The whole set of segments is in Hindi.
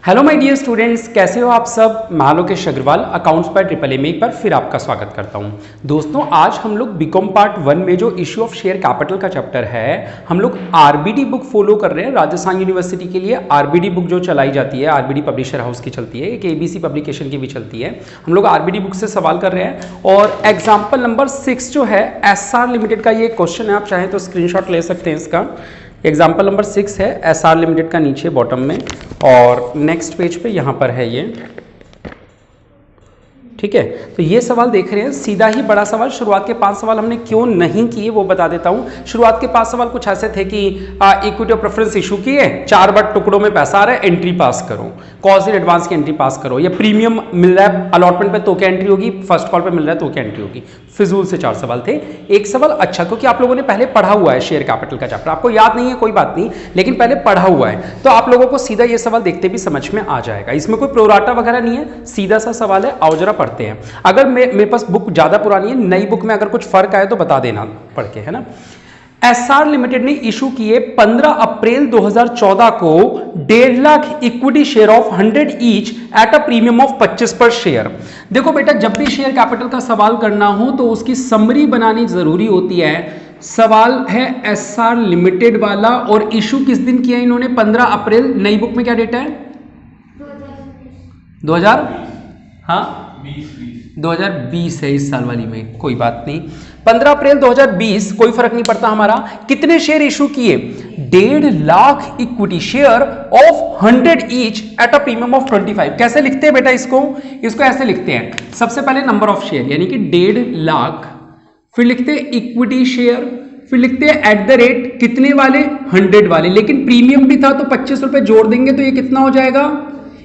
हेलो माय डियर स्टूडेंट्स, कैसे हो आप सब। मैं Alokesh Agarwal accounts by triple A में एक बार फिर आपका स्वागत करता हूं। दोस्तों, आज हम लोग बीकॉम पार्ट 1 में जो इश्यू ऑफ शेयर कैपिटल का चैप्टर है, हम लोग आरबीडी बुक फॉलो कर रहे हैं। राजस्थान यूनिवर्सिटी के लिए आरबीडी बुक जो चलाई जाती है, आरबीडी पब्लिशर हाउस की चलती है, एक एबीसी पब्लिकेशन की भी चलती है। हम लोग आरबीडी बुक से सवाल कर रहे हैं और एग्जाम्पल नंबर 6 जो है एसआर लिमिटेड का ये क्वेश्चन है। आप चाहें तो स्क्रीनशॉट ले सकते हैं इसका। एग्जाम्पल नंबर 6 है एसआर लिमिटेड का, नीचे बॉटम में, और नेक्स्ट पेज पे यहाँ पर है ये। ठीक है, तो ये सवाल देख रहे हैं, सीधा ही बड़ा सवाल। शुरुआत के 5 सवाल हमने क्यों नहीं किए वो बता देता हूं। शुरुआत के 5 सवाल कुछ ऐसे थे कि इक्विटी ऑफ प्रेफरेंस इशू किए, 4 बार टुकड़ों में पैसा आ रहा है, एंट्री पास करो, कॉस्ट इन एडवांस की एंट्री पास करो, या प्रीमियम मिल रहा है अलॉटमेंट पे तो क्या एंट्री होगी, फर्स्ट कॉल पे मिल रहा है तो क्या एंट्री होगी। फिजूल से 4 सवाल थे। एक सवाल अच्छा, क्योंकि आप लोगों ने पहले पढ़ा हुआ है शेयर कैपिटल का चैप्टर, आपको याद नहीं है कोई बात नहीं, लेकिन पहले पढ़ा हुआ है तो आप लोगों को सीधा ये सवाल देखते भी समझ में आ जाएगा। इसमें कोई प्रोराटा वगैरह नहीं है, सीधा सा सवाल है। आओ जरा पढ़ते हैं। अगर मेरे पास बुक ज्यादा पुरानी है, नई बुक में अगर कुछ फर्क आए तो बता देना पढ़ के, है ना। एसआर लिमिटेड ने इशू किए 15 अप्रैल 2014 को 1.5 lakh equity share of 100 each at a premium of 25 पर शेयर। देखो बेटा, जब भी शेयर कैपिटल का सवाल करना हो तो उसकी समरी बनानी जरूरी होती है। सवाल है एसआर लिमिटेड वाला, और इशू किस दिन किया इन्होंने, 15 अप्रैल। नई बुक में क्या डेट है, 2020 है इस साल वाली में, कोई बात नहीं। 15 अप्रैल 2020, कोई फर्क नहीं पड़ता हमारा। कितने शेयर इशू किए, 1.5 lakh equity share of 100 each at a premium of 25। कैसे लिखते हैं बेटा इसको ऐसे लिखते हैं, सबसे पहले नंबर ऑफ शेयर यानी कि 1.5 लाख, फिर लिखते हैं इक्विटी शेयर, फिर लिखते हैं एट द रेट कितने वाले, 100 वाले, लेकिन प्रीमियम भी था तो 25 रुपए जोड़ देंगे तो ये कितना हो जाएगा,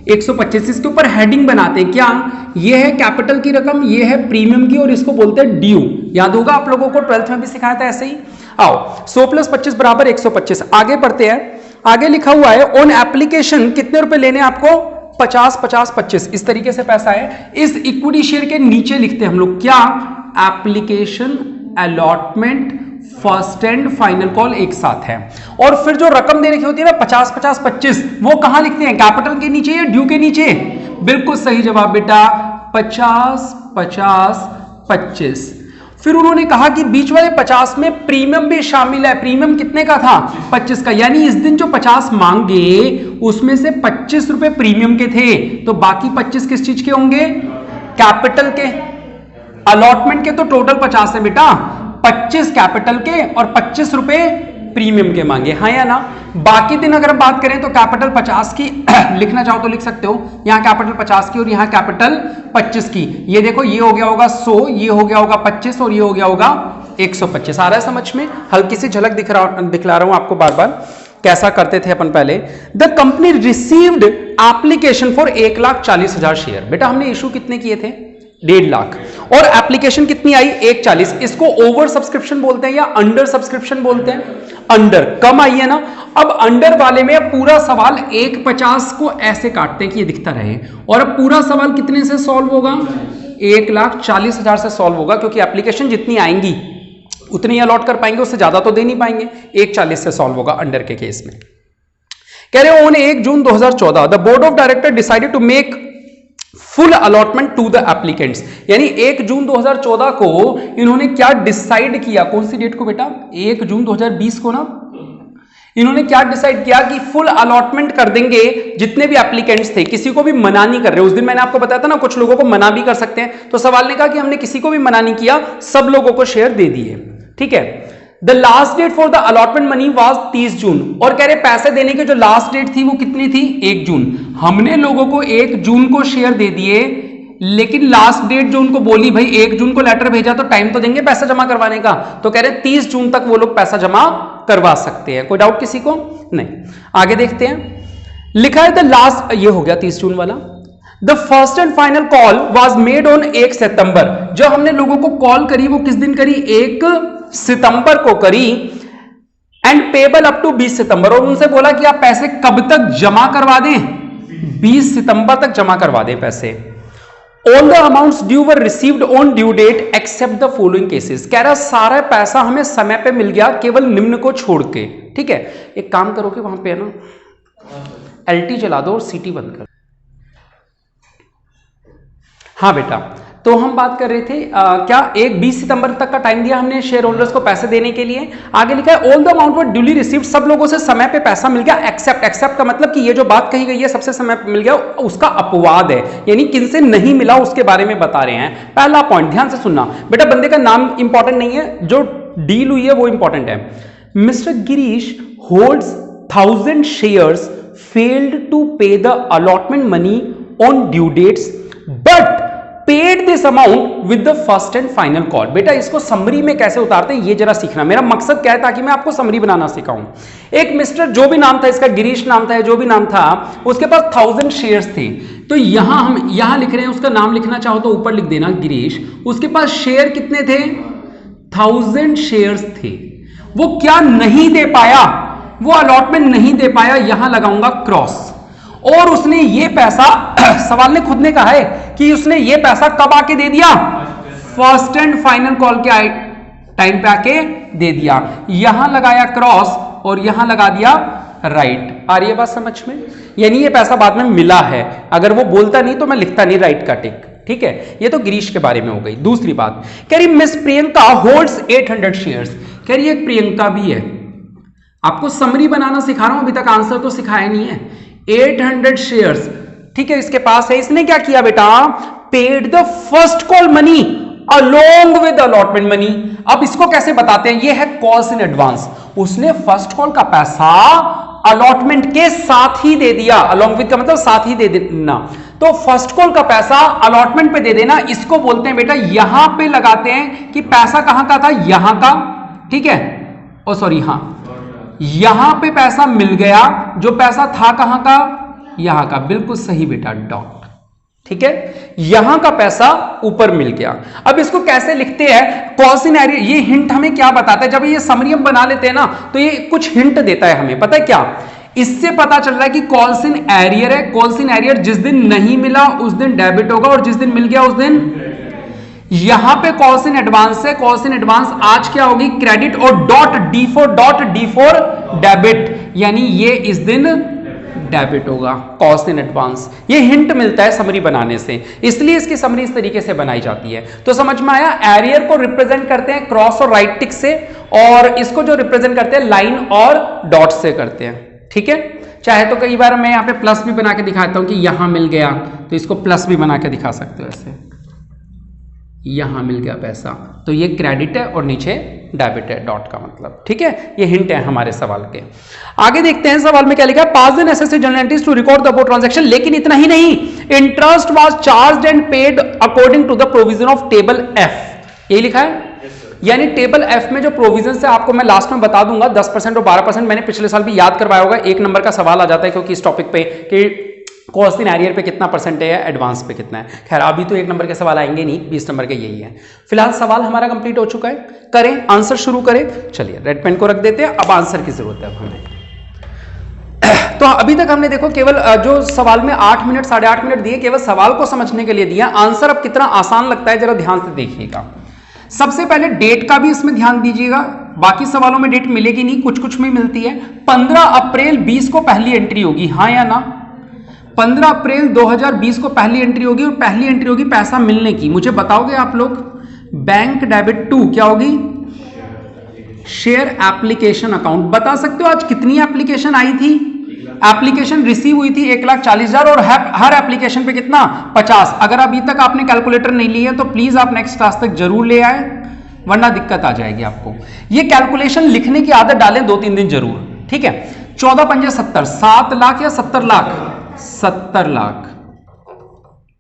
125। इसके ऊपर हेडिंग बनाते हैं, क्या, ये है कैपिटल की रकम, ये है प्रीमियम की, और इसको बोलते हैं ड्यू। याद होगा आप लोगों को, 12th में भी सिखाया था ऐसे ही। आओ, 100 + 25 बराबर 125। आगे पढ़ते हैं। आगे लिखा हुआ है ऑन एप्लीकेशन कितने रुपए लेने आपको, 50 50 25, इस तरीके से पैसा है। इस इक्विटी शेयर के नीचे लिखते हैं हम लोग क्या, application allotment first and final call एक साथ है। और फिर जो रकम देने की होती है ना 50 50 25, वो कहां लिखते हैं, कैपिटल के नीचे या ड्यू के नीचे। बिल्कुल सही जवाब बेटा, 50 50 25। फिर उन्होंने कहा कि बीच वाले 50 में प्रीमियम भी शामिल है। प्रीमियम कितने का था, 25 का, यानी इस दिन जो 50 मांगे उसमें से 25 रुपए प्रीमियम के थे, तो बाकी 25 किस चीज के होंगे, कैपिटल के। अलॉटमेंट के तो टोटल 50 है बेटा, 25 कैपिटल के और 25 रुपए प्रीमियम के मांगे, हाँ या ना। बाकी दिन अगर हम बात करें तो कैपिटल 50 की लिखना चाहो तो लिख सकते हो, यहां कैपिटल 50 की और यहां कैपिटल 25 की। ये देखो, ये हो गया होगा 100, ये हो गया होगा 25 और ये हो गया होगा 125। आ रहा है समझ में, हल्की सी झलक दिखला रहा हूं आपको बार बार, कैसा करते थे अपन पहले। The company received application for 1,40,000 share. बेटा हमने इशू कितने किए थे, 1.5 लाख, और एप्लीकेशन कितनी आई, 140। इसको ओवर सब्सक्रिप्शन बोलते हैं या अंडर सब्सक्रिप्शन बोलते हैं, अंडर, कम आई है ना। अब अंडर वाले में पूरा सवाल 150 को ऐसे काटते हैं कि ये दिखता रहे, और अब पूरा सवाल कितने से सॉल्व होगा, 1,40,000 से सॉल्व होगा, क्योंकि एप्लीकेशन जितनी आएंगी उतनी अलॉट कर पाएंगे, उससे ज्यादा तो दे नहीं पाएंगे। 140 से सॉल्व होगा अंडर के केस में। कह रहे on 1 June 2014 the board of director decided to make full allotment to the applicants. यानी 1 जून 2014 को इन्होंने क्या डिसाइड किया, कौन सी डेट को बेटा, 1 जून 2020 को ना। इन्होंने क्या डिसाइड किया कि फुल अलॉटमेंट कर देंगे जितने भी एप्लीकेंट्स थे, किसी को भी मना नहीं कर रहे। उस दिन मैंने आपको बताया था ना, कुछ लोगों को मना भी कर सकते हैं, तो सवाल ने कहा कि हमने किसी को भी मना नहीं किया, सब लोगों को शेयर दे दिए। ठीक है, the last date for the allotment money was 30 June, और कह रहे पैसे देने की जो लास्ट डेट थी वो कितनी थी, 1 जून। हमने लोगों को 1 जून को शेयर दे दिए, लेकिन लास्ट डेट जो उनको बोली, भाई 1 जून को लेटर भेजा तो टाइम तो देंगे पैसा जमा करवाने का, तो कह रहे 30 जून तक वो लोग पैसा जमा करवा सकते हैं। कोई डाउट किसी को नहीं। आगे देखते हैं, लिखा है द लास्ट, ये हो गया 30 जून वाला। The first and final call was made on 1 सितंबर। जो हमने लोगों को कॉल करी वो किस दिन करी, 1 सितंबर को करी, एंड पेबल अप टू 20 सितंबर। और उनसे बोला कि आप पैसे कब तक जमा करवा दें, 20 सितंबर तक जमा करवा दें पैसे। All the amounts due were received on due date except the following cases. कह रहा सारा पैसा हमें समय पे मिल गया, केवल निम्न को छोड़ के। ठीक है, एक काम करो कि वहां पे है ना, LT चला दो और CT बंद कर। हाँ बेटा, तो हम बात कर रहे थे क्या 20 सितंबर तक का टाइम दिया हमने शेयर होल्डर्स को पैसे देने के लिए। आगे लिखा है all the amount were duly received, सब लोगों से समय पे पैसा मिल गया एक्सेप्ट। एक्सेप्ट का मतलब कि ये जो बात कही गई है सबसे समय पे मिल गया, उसका अपवाद है, यानी किनसे नहीं मिला उसके बारे में बता रहे हैं। पहला पॉइंट ध्यान से सुनना बेटा, बंदे का नाम इंपॉर्टेंट नहीं है, जो डील हुई है वो इंपॉर्टेंट है। Mister Girish holds 1000 shares, failed to pay the allotment money on due dates but paid this amount with the first and final call. बेटा इसको समरी में कैसे उतारते हैं ये जरा सीखना, मेरा मकसद क्या है ताकि मैं आपको समरी बनाना सिखाऊं। एक मिस्टर जो भी नाम था, इसका गिरीश नाम था, जो भी नाम था, उसके पास 1000 शेयर्स थे। तो यहां हम यहां लिख रहे हैं, उसका नाम लिखना चाहो तो ऊपर लिख देना गिरीश। उसके पास शेयर कितने थे? 1000 शेयर्स थे। वो क्या नहीं दे पाया? वो अलॉटमेंट नहीं दे पाया, यहां लगाऊंगा क्रॉस। और उसने ये पैसा सवाल ने खुद ने कहा है कि उसने ये पैसा कब आके दे दिया? फर्स्ट एंड फाइनल कॉल के टाइम पे आके दे दिया। यहां लगाया क्रॉस और यहां लगा दिया राइट। आ रही है बात समझ में? यानी ये पैसा बाद में मिला है, अगर वो बोलता नहीं तो मैं लिखता नहीं राइट का टिक। ठीक है, ये तो गिरीश के बारे में हो गई। दूसरी बात कह रही मिस प्रियंका होल्ड्स 800 शेयर्स। कह रही एक प्रियंका भी है, आपको समरी बनाना सिखा रहा हूं, अभी तक आंसर तो सिखाया नहीं है। 800 शेयर्स, ठीक है, इसके पास है। इसने क्या किया बेटा? Paid the first call money along with allotment money. अब इसको कैसे बताते हैं? ये है कॉल्स इन एडवांस। उसने फर्स्ट कॉल का पैसा अलॉटमेंट के साथ ही दे दिया। अलोंग विद का मतलब साथ ही दे देना। तो फर्स्ट कॉल का पैसा अलॉटमेंट पे दे देना, इसको बोलते हैं बेटा, यहां पे लगाते हैं कि पैसा कहां का था? यहां का। ठीक है, ओ सॉरी, हां, यहां पे पैसा मिल गया, जो पैसा था कहां का? यहां का। बिल्कुल सही बेटा, डॉट। ठीक है, यहां का पैसा ऊपर मिल गया। अब इसको कैसे लिखते हैं? Calls in arrear. ये हिंट हमें क्या बताता है? जब ये समरी हम बना लेते हैं ना, तो ये कुछ हिंट देता है हमें। पता है क्या? इससे पता चल रहा है कि कॉल्स इन एरियर है। कॉल्स इन एरियर जिस दिन नहीं मिला उस दिन डेबिट होगा, और जिस दिन मिल गया उस दिन। यहां पे कॉल्स इन एडवांस है, कॉल्स इन एडवांस आज क्या होगी? क्रेडिट। और डॉट डी फॉर डेबिट, यानी ये इस दिन डेबिट होगा, कॉल्स इन एडवांस। ये हिंट मिलता है समरी बनाने से, इसलिए इसकी समरी इस तरीके से बनाई जाती है। तो समझ में आया? एरियर को रिप्रेजेंट करते हैं क्रॉस और राइट टिक से, और इसको जो रिप्रेजेंट करते हैं लाइन और डॉट से करते हैं। ठीक है, चाहे तो कई बार मैं यहां पे प्लस भी बना के दिखाता हूं कि यहां मिल गया, तो इसको प्लस भी बना के दिखा सकते हो ऐसे, यहां मिल गया पैसा, तो ये क्रेडिट है और नीचे डेबिट है, डॉट का मतलब। ठीक है, ये हिंट है हमारे सवाल के। आगे देखते हैं सवाल में क्या लिखा है। Pass the necessary journal entries to record the above transaction. लेकिन इतना ही नहीं, interest was charged and paid according to the provision of table F. ये लिखा है, यानी टेबल एफ में जो प्रोविजन है, आपको मैं लास्ट में बता दूंगा 10% और 12%। मैंने पिछले साल भी याद करवाया होगा, 1 नंबर का सवाल आ जाता है क्योंकि इस टॉपिक पे कि कॉस्ट इन एरियर पे कितना परसेंट है, एडवांस पे कितना है। खैर अभी तो 1 नंबर के सवाल आएंगे नहीं, 20 नंबर के यही है। फिलहाल सवाल हमारा कंप्लीट हो चुका है, करें आंसर शुरू करें। चलिए रेड पेन को रख देते हैं, अब आंसर की जरूरत है हमें। तो अभी तक हमने देखो केवल जो सवाल में 8 मिनट 8.5 मिनट दिए, केवल सवाल को समझने के लिए दिया। आंसर अब कितना आसान लगता है जरा ध्यान से देखिएगा। सबसे पहले डेट का भी इसमें ध्यान दीजिएगा, बाकी सवालों में डेट मिलेगी नहीं, कुछ कुछ में मिलती है। 15 अप्रैल 20 को पहली एंट्री होगी, हाँ या ना? 15 अप्रैल 2020 को पहली एंट्री होगी, और पहली एंट्री होगी पैसा मिलने की। मुझे बताओगे आप लोग? बैंक डेबिट टू क्या होगी? Share application account. बता सकते हो आज कितनी एप्लीकेशन आई थी? एप्लीकेशन रिसीव हुई थी 1,40,000, और हर एप्लीकेशन पे कितना? 50। अगर अभी तक आपने कैलकुलेटर नहीं ली है तो प्लीज आप नेक्स्ट क्लास तक जरूर ले आए, वरना दिक्कत आ जाएगी आपको। ये कैलकुलेशन लिखने की आदत डालें 2-3 दिन जरूर। ठीक है, 14 पंजे 70, 7 लाख या 70 लाख? 70 लाख।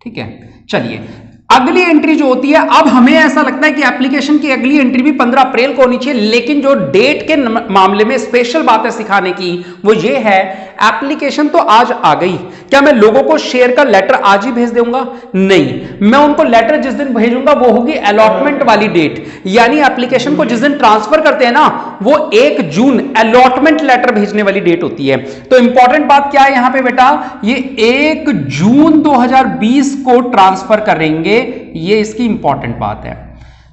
ठीक है, चलिए अगली एंट्री जो होती है, अब हमें ऐसा लगता है कि एप्लीकेशन की अगली एंट्री भी 15 अप्रैल को होनी चाहिए, लेकिन जो डेट के मामले में स्पेशल बात है सिखाने की, वो ये है एप्लीकेशन तो आज आ गई, क्या मैं लोगों को शेयर का लेटर आज ही भेज दूंगा? नहीं, मैं उनको लेटर जिस दिन भेजूंगा वो होगी अलॉटमेंट वाली डेट, यानी एप्लीकेशन को जिस दिन ट्रांसफर करते हैं ना, वो 1 जून अलॉटमेंट लेटर भेजने वाली डेट होती है। तो इंपॉर्टेंट बात क्या है यहां पे बेटा? ये 1 जून 2020 को ट्रांसफर करेंगे, ये इसकी इंपॉर्टेंट बात है।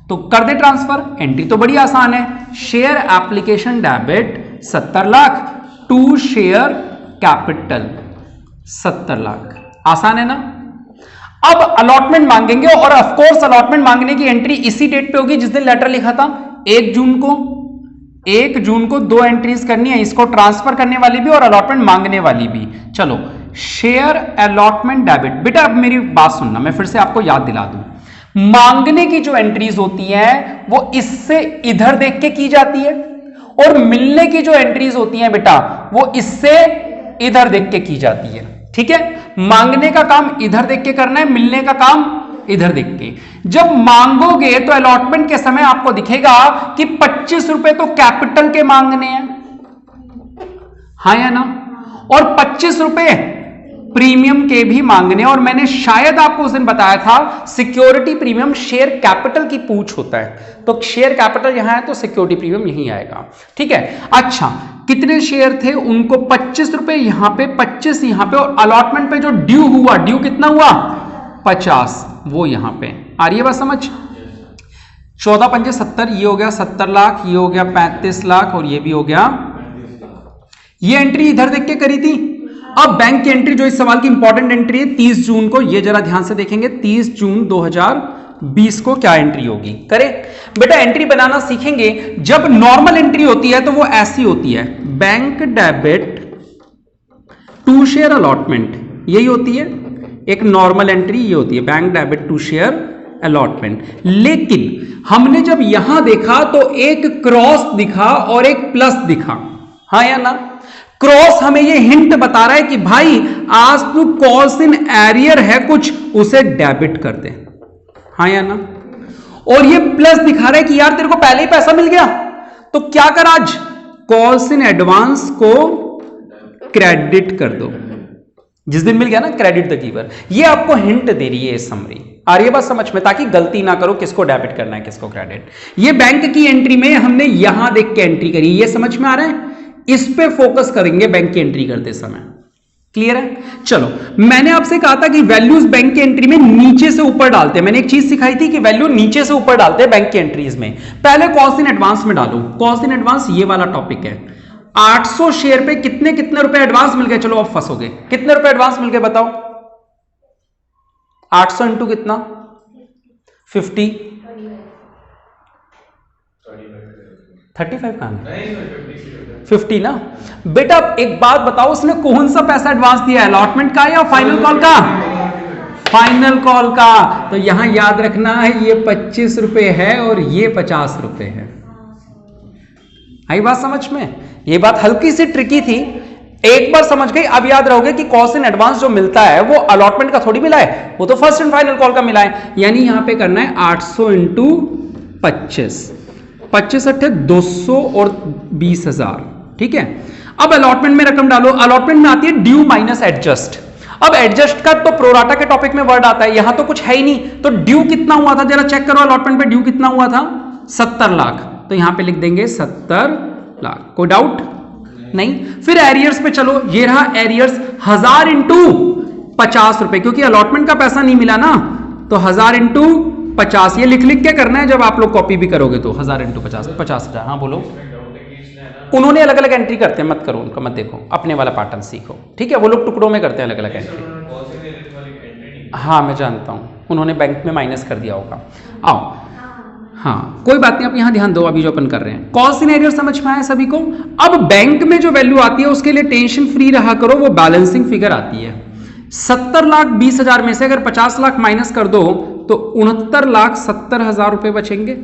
तो कर दे ट्रांसफर, एंट्री तो बड़ी आसान है। Share application debit 70 lakh to share capital 70 lakh. आसान है ना। अब अलॉटमेंट मांगेंगे और ऑफ कोर्स अलॉटमेंट मांगने की एंट्री इसी डेट पे होगी जिस दिन लेटर लिखा था, 1 जून को। 1 जून को 2 एंट्रीज करनी है, इसको ट्रांसफर करने वाली भी और अलॉटमेंट मांगने वाली भी। चलो, शेयर अलॉटमेंट डेबिट। बेटा अब मेरी बात सुनना, मैं फिर से आपको याद दिला दूं, मांगने की जो एंट्रीज होती हैं वो इससे इधर देख के की जाती है और मिलने की जो एंट्रीज होती हैं बेटा वो इससे इधर देख के की जाती है। ठीक है, मांगने का काम इधर देख के करना है, मिलने का काम इधर देख के। जब मांगोगे तो अलॉटमेंट के समय आपको दिखेगा कि 25 रुपए तो कैपिटल के मांगने हैं, हाँ या ना, और 25 रुपए प्रीमियम के भी मांगने। और मैंने शायद आपको उस दिन बताया था सिक्योरिटी प्रीमियम शेयर कैपिटल की पूछ होता है, तो शेयर कैपिटल यहां है तो सिक्योरिटी प्रीमियम यहीं आएगा। ठीक है, अच्छा कितने शेयर थे, उनको 25 रुपए यहां पे, 25 यहां पे, और अलॉटमेंट पे जो ड्यू हुआ, ड्यू कितना हुआ 50, वो यहां पे। आ रही है बात समझ। 14 पंजे 70, ये हो गया 70 लाख, ये हो गया 35 लाख और ये भी हो गया। ये एंट्री इधर देख के करी थी। अब बैंक की एंट्री जो इस सवाल की इंपॉर्टेंट एंट्री है 30 जून को, ये जरा ध्यान से देखेंगे 30 जून 2020 को क्या एंट्री होगी। करें बेटा, एंट्री बनाना सीखेंगे। जब नॉर्मल एंट्री होती है तो वो ऐसी होती है, bank debit to share allotment, यही होती है एक नॉर्मल एंट्री, ये होती है bank debit to share allotment. लेकिन हमने जब यहां देखा तो एक क्रॉस दिखा और एक प्लस दिखा, हाँ या ना। क्रॉस हमें ये हिंट बता रहा है कि भाई आज तू कॉस्ट इन एरियर है कुछ, उसे डेबिट कर दे, हाँ या ना। और ये प्लस दिखा रहा है कि यार तेरे को पहले ही पैसा मिल गया तो क्या कर, आज कॉस्ट इन एडवांस को क्रेडिट कर दो, जिस दिन मिल गया ना क्रेडिट द गिवर। ये आपको हिंट दे रही है समरी। आ रही है बात समझ में, ताकि गलती ना करो किसको डेबिट करना है किसको क्रेडिट। ये बैंक की एंट्री में हमने यहां देख के एंट्री करी, ये समझ में आ रहा है। इस पे फोकस करेंगे बैंक की एंट्री करते समय। क्लियर है। चलो, मैंने आपसे कहा था कि वैल्यूज बैंक की एंट्री में नीचे से ऊपर डालते हैं। मैंने एक चीज सिखाई थी कि वैल्यू नीचे से ऊपर डालते हैं बैंक की एंट्रीज में। पहले कॉस्ट इन एडवांस में डालो। कॉस्ट इन एडवांस ये वाला टॉपिक है। 800 शेयर पे कितने कितने रुपए एडवांस मिल गए। चलो अब फंसोगे, कितने रुपए एडवांस मिल गए बताओ। 800 इंटू कितना 50, 35 कहां है 50 ना। बेटा एक बात बताओ, उसने कौन सा पैसा एडवांस दिया है, अलॉटमेंट का या फाइनल कॉल का। फाइनल कॉल का। तो यहां याद रखना है ये 25 रुपए है और ये 50 रुपए है। आई बात समझ में। ये बात हल्की सी ट्रिकी थी, एक बार समझ गई। अब याद रहोगे कि कॉस्ट इन एडवांस जो मिलता है वो अलॉटमेंट का थोड़ी मिला है, वो तो फर्स्ट एंड फाइनल कॉल का मिला है। यानी यहां पे करना है 800 इंटू 25, 25 अट्ठे 200 और 20,000। ठीक है। अब अलॉटमेंट में रकम डालो। अलॉटमेंट में आती है ड्यू माइनस एडजस्ट। अब एडजस्ट का तो प्रोराटा के टॉपिक में वर्ड आता है, यहां तो कुछ है ही नहीं। तो ड्यू कितना हुआ था जरा चेक करो। अलॉटमेंट पे ड्यू कितना हुआ था 70 लाख, तो यहां पे लिख देंगे 70 लाख। कोई डाउट नहीं। फिर एरियर्स पे चलो, ये रहा एरियर्स 1000 इंटू 50 रुपए, क्योंकि अलॉटमेंट का पैसा नहीं मिला ना, तो 1000 इंटू 50। ये लिख लिख के करना है जब आप लोग कॉपी भी करोगे तो 1000 इंटू 50, 50,000। हाँ बोलो। उन्होंने अलग अलग एंट्री करते हैं, मत करो उनका, मत देखो, अपने वाला पैटर्न सीखो। ठीक है, वो लोग टुकड़ों में करते हैं अलग अलग एंट्री। हाँ मैं जानता हूं, उन्होंने बैंक में माइनस कर दिया होगा। आओ, हाँ कोई बात नहीं, आप यहां ध्यान दो। अभी जो अपन कर रहे हैं कॉस्ट इन एरियर समझ में आया सभी को। अब बैंक में जो वैल्यू आती है उसके लिए टेंशन फ्री रहा करो, वो बैलेंसिंग फिगर आती है। 70,20,000 में से अगर 50 लाख माइनस कर दो तो 69,70,000 रुपए बचेंगे।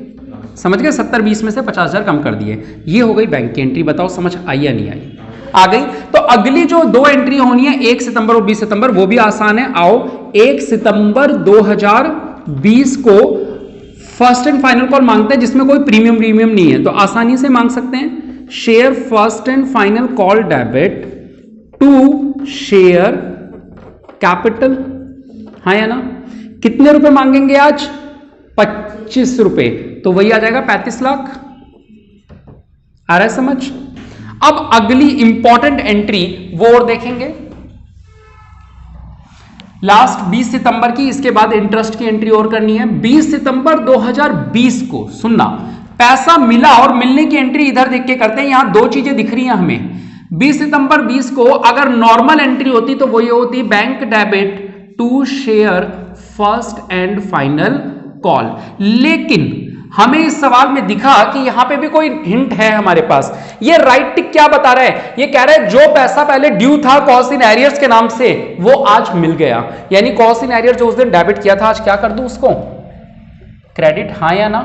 समझ गए। 70-20 में से 50,000 कम कर दिए। ये हो गई बैंक की एंट्री। बताओ समझ आई या नहीं आई। आ गई। तो अगली जो दो एंट्री होनी है 1 सितंबर और 20 सितंबर, वो भी आसान है। आओ, 1 सितंबर 2020 को फर्स्ट एंड फाइनल कॉल मांगते हैं जिसमें कोई प्रीमियम नहीं है, तो आसानी से मांग सकते हैं। Share first and final call debit to share capital, हाँ या ना। कितने रुपए मांगेंगे आज 25 रुपए, तो वही आ जाएगा 35 लाख। आ रहा है समझ। अब अगली इंपॉर्टेंट एंट्री वो और देखेंगे लास्ट 20 सितंबर की, इसके बाद इंटरेस्ट की एंट्री और करनी है। 20 सितंबर 2020 को सुनना, पैसा मिला और मिलने की एंट्री इधर देख के करते हैं। यहां दो चीजें दिख रही हैं हमें, 20 सितंबर 20 को अगर नॉर्मल एंट्री होती तो वो ये होती bank debit to share first and final call. लेकिन हमें इस सवाल में दिखा कि यहां पे भी कोई हिंट है हमारे पास। ये राइट टिक क्या बता रहा है, ये कह रहा है जो पैसा पहले ड्यू था कॉस्ट इन एरियर्स के नाम से वो आज मिल गया, यानी कॉस्ट इन एरियर जो उस दिन डेबिट किया था आज क्या कर दूं उसको क्रेडिट, हाँ या ना।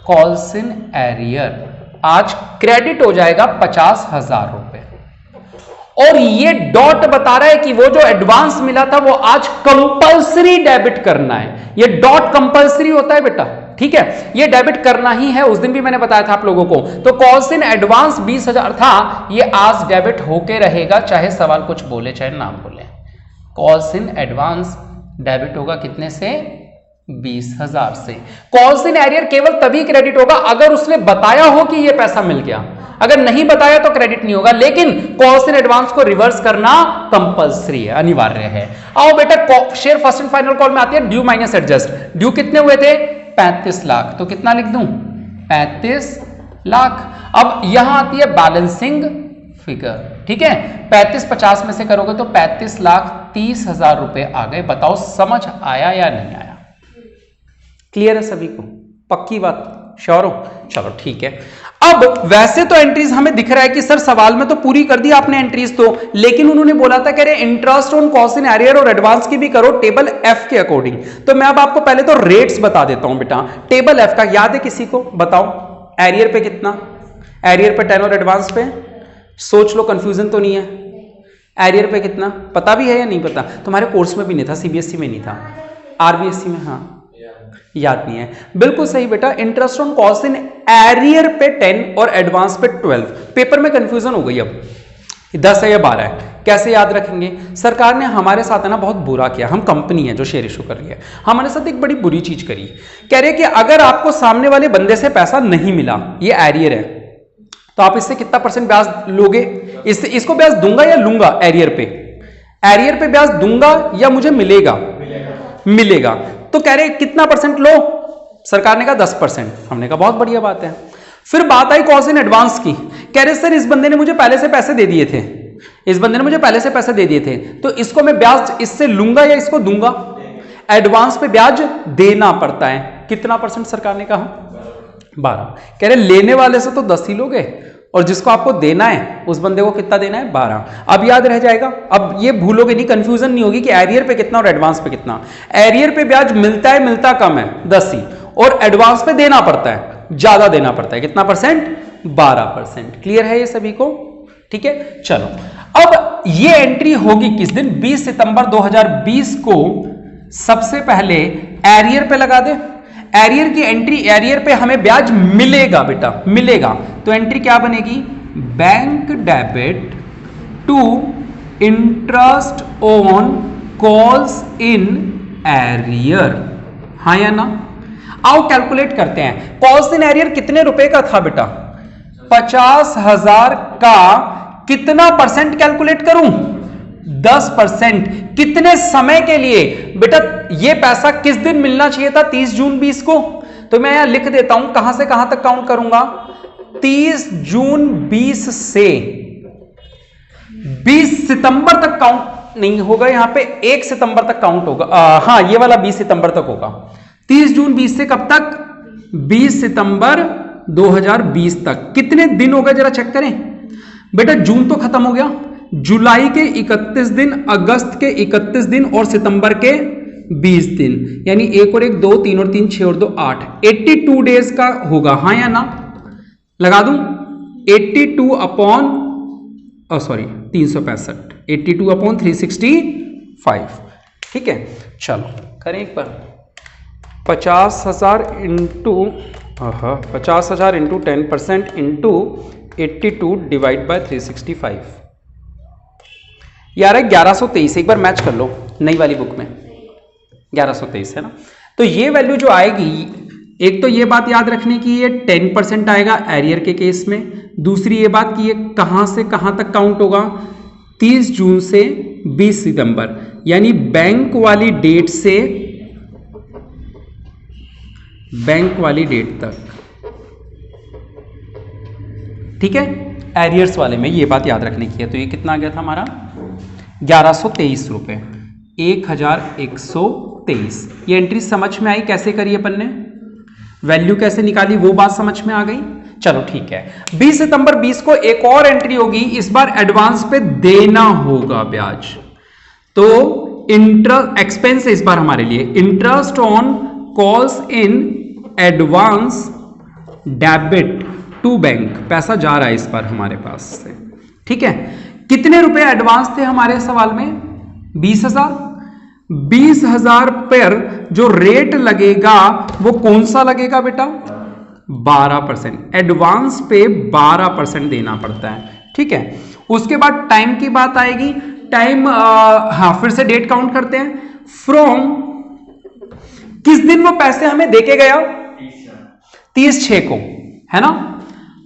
कॉस्ट इन एरियर आज क्रेडिट हो जाएगा 50,000 रुपए, और ये डॉट बता रहा है कि वो जो एडवांस मिला था वो आज कंपल्सरी डेबिट करना है। ये डॉट कंपल्सरी होता है बेटा, ठीक है, ये डेबिट करना ही है। उस दिन भी मैंने बताया था आप लोगों को। तो कॉस्ट इन एडवांस 20,000 था, ये आज डेबिट होके रहेगा, चाहे सवाल कुछ बोले चाहे ना बोले। कॉस्ट इन एडवांस डेबिट होगा कितने से 20,000 से। कॉस्ट इन एरियर केवल तभी क्रेडिट होगा अगर उसने बताया हो कि ये पैसा मिल गया, अगर नहीं बताया तो क्रेडिट नहीं होगा। लेकिन कॉस्ट इन एडवांस को रिवर्स करना कंपल्सरी है, अनिवार्य है। आओ बेटा, share first and final call में आती है ड्यू माइनस एडजस्ट। ड्यू कितने हुए थे 35 लाख, तो कितना लिख दूं 35 लाख। अब यहां आती है बैलेंसिंग फिगर, ठीक है, 35 50 में से करोगे तो 35,30,000 रुपए आ गए। बताओ समझ आया या नहीं आया? क्लियर है सभी को? पक्की बात, श्योर हो? चलो ठीक है। अब वैसे तो एंट्रीज हमें दिख रहा है कि सर सवाल में तो पूरी कर दी आपने एंट्रीज तो, लेकिन उन्होंने बोला था कह रहे interest on cost in arrear और एडवांस की भी करो टेबल एफ के अकॉर्डिंग। तो मैं अब आपको पहले तो रेट्स बता देता हूं बेटा। टेबल एफ का याद है किसी को? बताओ। एरियर पे कितना, एरियर पे 10 और एडवांस पे सोच लो, कंफ्यूजन तो नहीं है। एरियर पे कितना पता भी है या नहीं पता? तुम्हारे कोर्स में भी नहीं था, सीबीएसई में नहीं था, आरबीएसई में हाँ याद नहीं है। बिल्कुल सही बेटा, interest on cost in arrear पे 10 और एडवांस पे 12। पेपर में कंफ्यूजन हो गई, अब 10 है या 12 है, कैसे याद रखेंगे? सरकार ने हमारे साथ है ना बहुत बुरा किया। हम कंपनी है जो शेयर इशू कर रही है, हमारे साथ एक बड़ी बुरी चीज करी। कह रहे कि अगर आपको सामने वाले बंदे से पैसा नहीं मिला, ये एरियर है, तो आप इससे कितना % ब्याज लोगे? इसको ब्याज दूंगा या लूंगा? एरियर पे ब्याज दूंगा या मुझे मिलेगा? मिलेगा। तो कह रहे कितना % लो? सरकार ने कहा 10%। हमने कहा बहुत बढ़िया बात है। फिर बात आई कॉस्ट इन एडवांस की। कह रहे सर इस बंदे ने मुझे पहले से पैसे दे दिए थे, इस बंदे ने मुझे पहले से पैसे दे दिए थे, तो इसको मैं ब्याज इससे लूंगा या इसको दूंगा? एडवांस पे ब्याज देना पड़ता है। कितना % सरकार ने कहा? 12। कह रहे लेने वाले से तो 10 ही लोगे, और जिसको आपको देना है उस बंदे को कितना देना है? 12। अब याद रह जाएगा, अब ये भूलोगे नहीं, कंफ्यूजन नहीं होगी कि एरियर पे कितना और एडवांस पे कितना। एरियर पे ब्याज मिलता है, मिलता कम है 10 ही, और एडवांस पे देना पड़ता है, ज्यादा देना पड़ता है। कितना %? 12%। क्लियर है ये सभी को? ठीक है, चलो अब ये एंट्री होगी किस दिन? 20 सितंबर 2020 को सबसे पहले एरियर पे लगा दे। एरियर की एंट्री, एरियर पे हमें ब्याज मिलेगा बेटा, मिलेगा, तो एंट्री क्या बनेगी? Bank debit to interest on calls in arrear, हाँ या ना? आओ कैलकुलेट करते हैं। कॉल्स इन एरियर कितने रुपए का था बेटा? 50,000 का कितना % कैलकुलेट करूं? 10%। कितने समय के लिए बेटा? ये पैसा किस दिन मिलना चाहिए था? 30 जून 20 को। तो मैं यहां लिख देता हूं, कहां से कहां तक काउंट करूंगा? 30 जून 20 से 20 सितंबर तक काउंट नहीं होगा, यहां पे 1 सितंबर तक काउंट होगा। हाँ, ये वाला 20 सितंबर तक होगा। 30 जून 20 से कब तक? 20 सितंबर 2020 तक। कितने दिन हो गए जरा चेक करें बेटा। जून तो खत्म हो गया, जुलाई के 31 दिन, अगस्त के 31 दिन और सितंबर के 20 दिन, यानी 1 और 1 2, 3 और 3 6 और 2 8, 82 डेज का होगा, हाँ या ना? लगा दूं 82 अपॉन 365, 82 अपॉन 365। ठीक है, चलो करें एक बार। 50,000 इंटू 10% इंटू 82 डिवाइड बाय 365, यार 1123। एक बार मैच कर लो नई वाली बुक में, 1123 है ना। तो ये वैल्यू जो आएगी, एक तो ये बात याद रखने की, ये 10% आएगा एरियर के केस में। दूसरी ये बात कि ये कहां से कहां तक काउंट होगा? 30 जून से 20 सितंबर, यानी बैंक वाली डेट से बैंक वाली डेट तक। ठीक है, एरियर्स वाले में, ये बात याद रखने की है। तो ये कितना आ गया था हमारा 1123 रुपये, 1123। ये एंट्री समझ में आई कैसे करी अपन ने, वैल्यू कैसे निकाली, वो बात समझ में आ गई। चलो ठीक है। 20 सितंबर 20 को एक और एंट्री होगी, इस बार एडवांस पे देना होगा ब्याज। तो इंटरेस्ट एक्सपेंस है इस बार हमारे लिए, interest on calls in advance debit to bank, पैसा जा रहा है इस बार हमारे पास से, ठीक है। कितने रुपए एडवांस थे हमारे सवाल में, 20,000। 20,000 पर जो रेट लगेगा वो कौन सा लगेगा बेटा, 12%। एडवांस पे 12% देना पड़ता है, ठीक है। उसके बाद टाइम की बात आएगी, टाइम हाँ फिर से डेट काउंट करते हैं, फ्रॉम किस दिन वो पैसे हमें देके गया, 30/6 को, है ना।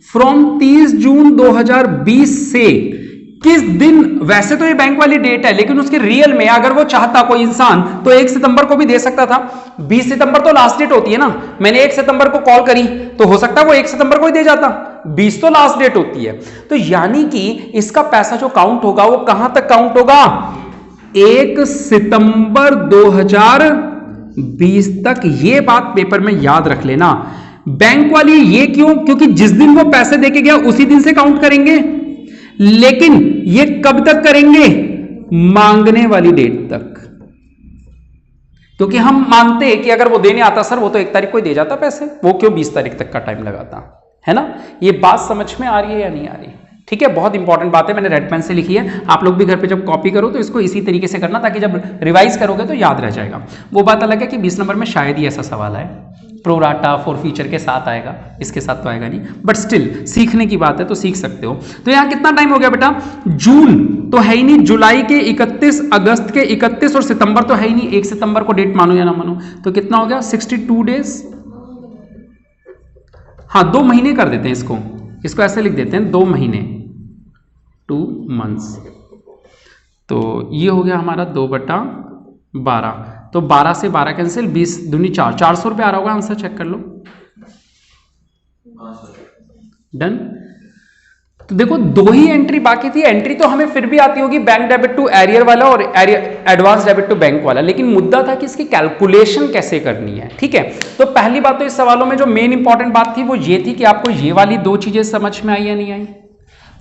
फ्रॉम 30 जून 2020 से किस दिन, वैसे तो ये बैंक वाली डेट है लेकिन उसके रियल में अगर वो चाहता कोई इंसान तो 1 सितंबर को भी दे सकता था। 20 सितंबर तो लास्ट डेट होती है ना, मैंने 1 सितंबर को कॉल करी तो हो सकता है वो 1 सितंबर को ही दे जाता, 20 तो लास्ट डेट होती है। तो यानी कि इसका पैसा जो काउंट होगा वो कहां तक काउंट होगा, 1 सितंबर 2020 तक। ये बात पेपर में याद रख लेना। बैंक वाली ये क्यों, क्योंकि जिस दिन वो पैसे देके गया उसी दिन से काउंट करेंगे, लेकिन ये कब तक करेंगे, मांगने वाली डेट तक। क्योंकि हम मानते हैं कि अगर वो देने आता सर वो तो 1 तारीख को ही दे जाता पैसे, वो क्यों 20 तारीख तक का टाइम लगाता, है ना। ये बात समझ में आ रही है या नहीं आ रही, ठीक है। बहुत इंपॉर्टेंट बात है, मैंने रेड पेन से लिखी है, आप लोग भी घर पे जब कॉपी करो तो इसको इसी तरीके से करना ताकि जब रिवाइज करोगे तो याद रह जाएगा। वो बात अलग है कि 20 नंबर में शायद ही ऐसा सवाल है, प्रोराटा फॉर फ्यूचर के साथ आएगा, इसके साथ तो आएगा नहीं, बट स्टिल सीखने की बात है तो सीख सकते हो। तो यहां कितना टाइम हो गया बेटा, जून तो है ही नहीं, जुलाई के 31, अगस्त के 31 और सितंबर तो है ही नहीं, 1 सितंबर को डेट मानो या ना मानो, तो कितना हो गया 62 डेज। हाँ 2 महीने कर देते हैं इसको ऐसे लिख देते हैं 2 महीने, 2 months। तो ये हो गया हमारा 2/12, तो 12 से 12 कैंसिल, 20 दूनी 4, 400 रुपये आ रहा होगा आंसर, चेक कर लो। डन। तो देखो 2 ही एंट्री बाकी थी, एंट्री तो हमें फिर भी आती होगी बैंक डेबिट टू एरियर वाला और एडवांस डेबिट टू बैंक वाला, लेकिन मुद्दा था कि इसकी कैलकुलेशन कैसे करनी है, ठीक है। तो पहली बात तो इस सवालों में जो मेन इंपॉर्टेंट बात थी वो ये थी कि आपको ये वाली 2 चीजें समझ में आई या नहीं आई,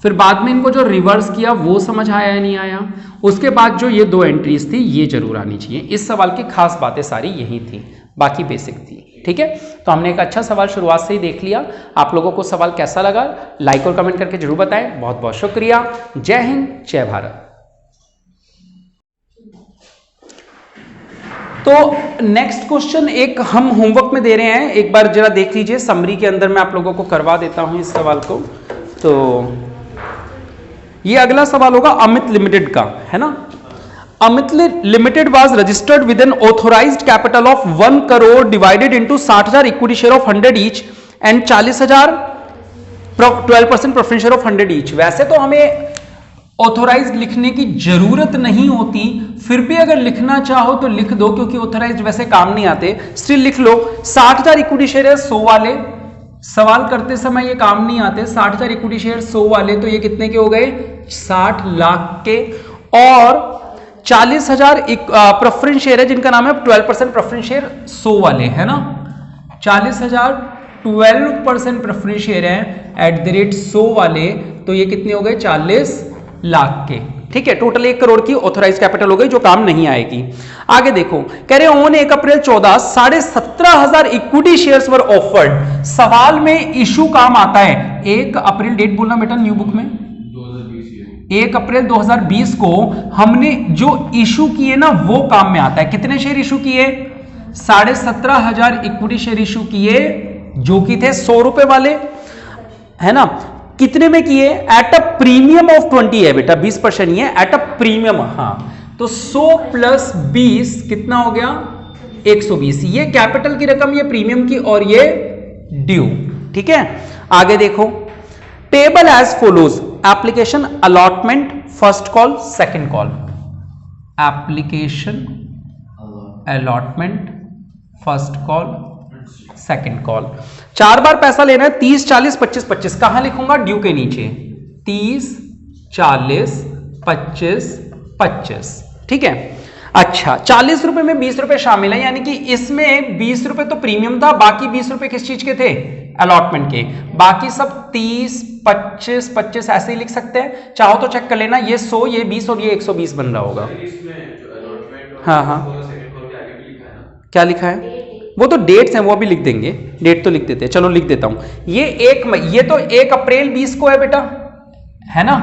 फिर बाद में इनको जो रिवर्स किया वो समझ आया या नहीं आया, उसके बाद जो ये 2 एंट्रीज थी ये जरूर आनी चाहिए। इस सवाल की खास बातें सारी यही थी, बाकी बेसिक थी, ठीक है। तो हमने एक अच्छा सवाल शुरुआत से ही देख लिया। आप लोगों को सवाल कैसा लगा लाइक और कमेंट करके जरूर बताएं। बहुत बहुत शुक्रिया। जय हिंद, जय भारत। तो नेक्स्ट क्वेश्चन एक हम होमवर्क में दे रहे हैं, एक बार जरा देख लीजिए, समरी के अंदर मैं आप लोगों को करवा देता हूं इस सवाल को। तो ये अगला सवाल होगा अमित लिमिटेड का, है ना। Amit limited was registered with an authorised capital of 1 crore divided into 60,000 equity share of 100 each and 40,000 12% preference share of 100 each. वैसे तो हमें ऑथोराइज्ड लिखने की जरूरत नहीं होती, फिर भी अगर लिखना चाहो तो लिख दो, क्योंकि ऑथोराइज्ड वैसे काम नहीं आते, स्टिल लिख लो। 60,000 इक्विटी शेयर है 100 वाले, सवाल करते समय ये काम नहीं आते। 60,000 इक्विटी शेयर 100 वाले, तो ये कितने के हो गए, 60 लाख के। और 40,000 प्रेफरेंस शेयर है जिनका नाम है 12% प्रेफरेंस शेयर 100 वाले, है ना। 40,000 12% प्रेफरेंस शेयर है @100 वाले, तो ये कितने हो गए, 40 लाख के, ठीक है। टोटल 1 करोड़ की ऑथोराइज कैपिटल हो गई जो काम नहीं आएगी। आगे देखो, कह रहे on 1 April 14 17,500 equity shares were offered. सवाल में इशू काम आता है 1 अप्रैल, डेट बोलना बेटा न्यू बुक में, 1 अप्रैल 2020 को हमने जो इशू किए ना वो काम में आता है। कितने शेयर इशू किए, 17,500 इक्विटी शेयर इशू किए जो कि थे 100 रुपए वाले, है ना। कितने में किए, एट अ प्रीमियम ऑफ 20 है बेटा, 20% ही है, एट अ प्रीमियम। हाँ तो 100 प्लस 20 कितना हो गया, 120। ये कैपिटल की रकम, ये प्रीमियम की, और ये ड्यू, ठीक है। आगे देखो, table as follows, application allotment first call second call, application allotment first call second call. 4 बार पैसा लेना है, 30 40 25 25। कहां लिखूंगा, ड्यू के नीचे, 30, 40, 25, 25। ठीक है, अच्छा 40 रुपए में 20 रुपए शामिल है, यानी कि इसमें 20 रुपए तो प्रीमियम था, बाकी 20 रुपए किस चीज के थे? अलॉटमेंट के। बाकी सब 30, 25, 25 ऐसे ही लिख सकते हैं, चाहो तो चेक कर लेना, ये 100, ये 20 और ये 120 बन रहा होगा। हाँ हाँ, क्या लिखा है? वो तो डेट्स हैं, वो भी लिख देंगे, डेट तो लिख देते हैं। चलो लिख देता हूं, ये 1 मई, ये तो 1 अप्रैल 20 को है बेटा, है ना?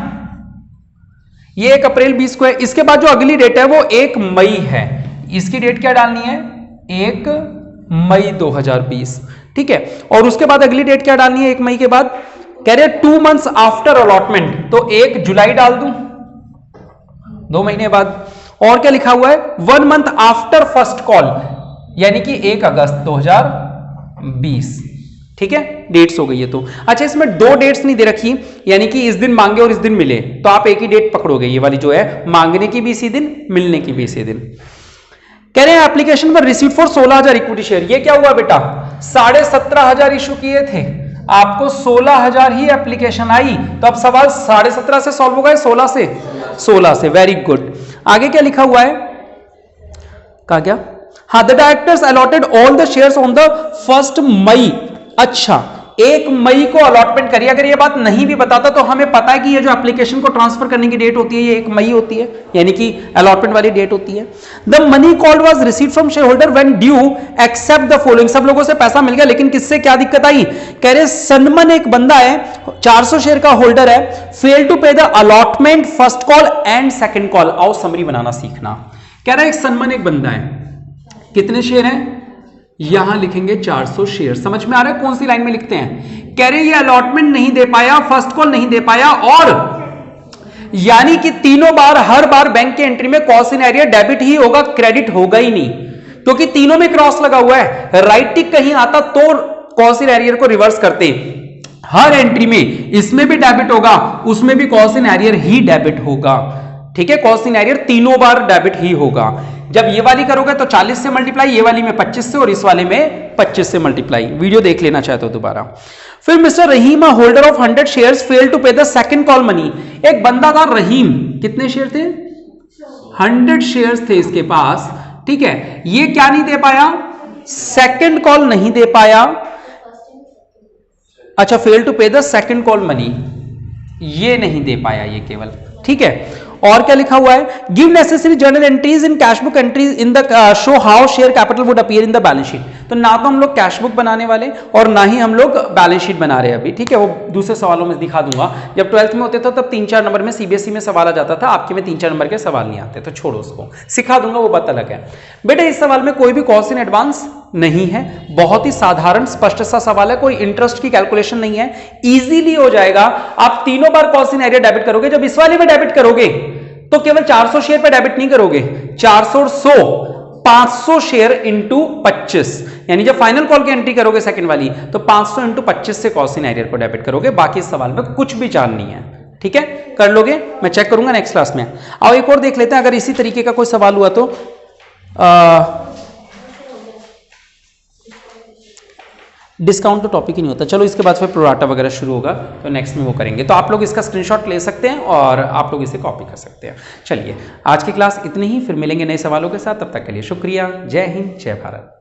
ये 1 अप्रैल 20 को है। इसके बाद जो अगली डेट है वो 1 मई है, इसकी डेट क्या डालनी है? 1 मई 2020। ठीक है, और उसके बाद अगली डेट क्या डालनी है 1 मई के बाद? कह रहे 2 मंथ्स आफ्टर अलॉटमेंट, तो 1 जुलाई डाल दूं, 2 महीने बाद। और क्या लिखा हुआ है? 1 मंथ आफ्टर फर्स्ट कॉल, यानी कि 1 अगस्त 2020। ठीक है, डेट्स हो गई है तो। अच्छा, इसमें 2 डेट्स नहीं दे रखी, यानी कि इस दिन मांगे और इस दिन मिले, तो आप एक ही डेट पकड़ोगे, ये वाली जो है, मांगने की भी इसी दिन, मिलने की भी इसी दिन। कह रहे हैं एप्लीकेशन पर रिसीव फॉर 16,000 इक्विटी शेयर। ये क्या हुआ बेटा? 17,500 इशू किए थे, आपको 16,000 ही एप्लीकेशन आई, तो अब सवाल 17.5 से सॉल्व होगा, 16 से? 16 से, वेरी गुड। आगे क्या लिखा हुआ है? कहा क्या? हाँ, the directors allotted all the shares on the 1 मई। अच्छा, 1 मई को अलॉटमेंट करिए। अगर ये बात नहीं भी बताता तो हमें पता है कि ये जो एप्लीकेशन को ट्रांसफर करने की डेट होती है ये 1 मई होती है, यानी कि अलॉटमेंट वाली डेट होती है। The money called was received from share holder when due except the following. सब लोगों से पैसा मिल गया, लेकिन किससे क्या दिक्कत आई? कह रहे सनमन एक बंदा है, 400 शेयर का होल्डर है, fail to pay the allotment first call and second call. आओ समरी बनाना सीखना। कह रहा है एक सनमन एक बंदा है, कितने शेयर हैं? यहां लिखेंगे 400 शेयर। समझ में आ रहा है कौन सी लाइन में लिखते हैं? कह रहे ये अलॉटमेंट नहीं दे पाया, फर्स्ट कॉल नहीं दे पाया, और यानी कि तीनों बार, हर बार बैंक के एंट्री में कॉस्ट इन एरिया डेबिट ही होगा, क्रेडिट होगा ही नहीं, क्योंकि तीनों में क्रॉस लगा हुआ है। राइट टिक कहीं आता तो कॉस्ट इन एरियर को रिवर्स करते। हर एंट्री में इसमें भी डेबिट होगा, उसमें भी cost in arrear he debit होगा। ठीक है, कॉस्ट इन एरियर तीनों बार डेबिट ही होगा। जब ये वाली करोगे तो 40 से मल्टीप्लाई, ये वाली में 25 से, और इस वाले में 25 से मल्टीप्लाई। वीडियो देख लेना चाहते हो दोबारा। फिर mister Rahim, holder of 100 shares, fail to pay the second call money. एक बंदा था रहीम, कितने शेयर थे? 100 शेयर्स थे इसके पास। ठीक है, ये क्या नहीं दे पाया? सेकंड कॉल नहीं दे पाया। अच्छा, fail to pay the second call money, ये नहीं दे पाया ये केवल। ठीक है, और क्या लिखा हुआ है? Give necessary journal entries in cash book entries in the show how share capital would appear in the balance sheet. तो ना तो हम लोग कैश बुक बनाने वाले और ना ही हम लोग बैलेंस शीट बना रहे हैं अभी। ठीक है, वो दूसरे सवालों में दिखा दूंगा। जब 12th में होते थे तब 3-4 नंबर में सीबीएसई में सवाल आ जाता था, आपके में 3-4 नंबर के सवाल नहीं आते, तो छोड़ो उसको, सिखा दूंगा, वो बात अलग है। बेटा इस सवाल में कोई भी कॉस्ट इन एडवांस नहीं है, बहुत ही साधारण स्पष्ट सा सवाल है, कोई इंटरेस्ट की कैलकुलेशन नहीं है, इजीली हो जाएगा। आप तीनों बार कॉस्ट इन एरिया डेबिट करोगे। जब इस वाले में डेबिट करोगे तो केवल 400 शेयर पे डेबिट नहीं करोगे, 400 और 100, 500 शेयर इंटू 25, यानी जब फाइनल कॉल की एंट्री करोगे सेकंड वाली, तो 500 इंटू 25 से कॉस्ट इन एरियर को डेबिट करोगे। बाकी इस सवाल में कुछ भी जान नहीं है। ठीक है, कर लोगे, मैं चेक करूंगा नेक्स्ट क्लास में। आओ एक और देख लेते हैं, अगर इसी तरीके का कोई सवाल हुआ तो डिस्काउंट तो टॉपिक ही नहीं होता। चलो इसके बाद फिर प्रोराटा वगैरह शुरू होगा, तो नेक्स्ट में वो करेंगे। तो आप लोग इसका स्क्रीनशॉट ले सकते हैं और आप लोग इसे कॉपी कर सकते हैं। चलिए आज की क्लास इतनी ही, फिर मिलेंगे नए सवालों के साथ। तब तक के लिए शुक्रिया। जय हिंद, जय भारत।